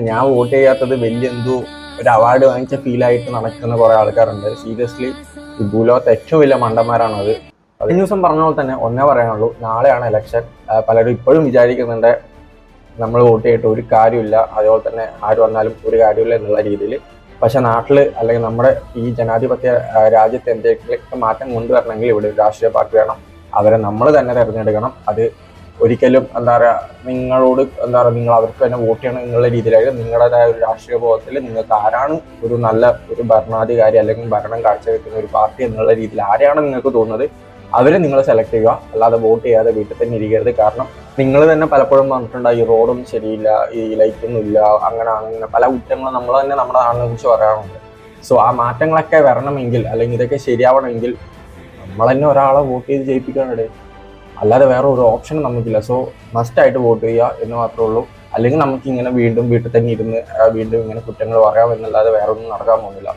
ഞാൻ വോട്ട് ചെയ്യാത്തത് വലിയ എന്തോ ഒരു അവാർഡ് വാങ്ങിച്ച ഫീലായിട്ട് നടക്കുന്ന കുറെ ആൾക്കാരുണ്ട്. സീരിയസ്ലി ഈ ഭൂലോകത്തെ ഏറ്റവും വലിയ മണ്ടന്മാരാണത്. കഴിഞ്ഞ ദിവസം പറഞ്ഞ പോലെ തന്നെ ഒന്നേ പറയാനുള്ളൂ, നാളെയാണ് ഇലക്ഷൻ. പലരും ഇപ്പോഴും വിചാരിക്കുന്നുണ്ട് നമ്മൾ വോട്ട് ചെയ്തിട്ട് ഒരു കാര്യമില്ല, അതുപോലെ തന്നെ ആര് വന്നാലും ഒരു കാര്യമില്ല എന്നുള്ള രീതിയിൽ. പക്ഷെ നാട്ടിൽ അല്ലെങ്കിൽ നമ്മുടെ ഈ ജനാധിപത്യ രാജ്യത്ത് എന്തെങ്കിലും മാറ്റം കൊണ്ടുവരണമെങ്കിൽ ഇവിടെ ഒരു രാഷ്ട്രീയ പാർട്ടി വേണം. അവരെ നമ്മൾ തന്നെ തിരഞ്ഞെടുക്കണം. അത് ഒരിക്കലും എന്താ പറയുക, നിങ്ങളോട് എന്താ പറയുക, നിങ്ങൾ അവർക്ക് തന്നെ വോട്ട് ചെയ്യണം എന്നുള്ള രീതിയിലായിരിക്കും. നിങ്ങളുടേതായ ഒരു രാഷ്ട്രീയ ബോധത്തിൽ നിങ്ങൾക്ക് ആരാണ് ഒരു നല്ല ഒരു ഭരണാധികാരി അല്ലെങ്കിൽ ഭരണം കാഴ്ചവെക്കുന്ന ഒരു പാർട്ടി എന്നുള്ള രീതിയിൽ ആരെയാണ് നിങ്ങൾക്ക് തോന്നുന്നത് അവരെ നിങ്ങൾ സെലക്ട് ചെയ്യുക. അല്ലാതെ വോട്ട് ചെയ്യാതെ വീട്ടിൽ തന്നെ ഇരിക്കരുത്. കാരണം നിങ്ങൾ തന്നെ പലപ്പോഴും പറഞ്ഞിട്ടുണ്ട് ഈ റോഡും ശരിയില്ല, ഈ ലൈറ്റൊന്നും ഇല്ല, അങ്ങനെ പല കുറ്റങ്ങളും നമ്മൾ തന്നെ നമ്മുടെ നാടിനെ കുറിച്ച് പറയാറുണ്ട്. സോ ആ മാറ്റങ്ങളൊക്കെ വരണമെങ്കിൽ അല്ലെങ്കിൽ ഇതൊക്കെ ശരിയാവണമെങ്കിൽ നമ്മൾ തന്നെ ഒരാളെ വോട്ട് ചെയ്ത് ജയിപ്പിക്കാനിടേ, അല്ലാതെ വേറെ ഒരു ഓപ്ഷനും നമുക്കില്ല. സോ മസ്റ്റായിട്ട് വോട്ട് ചെയ്യുക എന്ന് മാത്രമേ ഉള്ളൂ. അല്ലെങ്കിൽ നമുക്ക് ഇങ്ങനെ വീണ്ടും വീട്ടിൽ തന്നെ ഇരുന്ന് വീണ്ടും ഇങ്ങനെ കുറ്റങ്ങൾ പറയാം എന്നല്ലാതെ വേറെ ഒന്നും നടക്കാൻ പോകുന്നില്ല.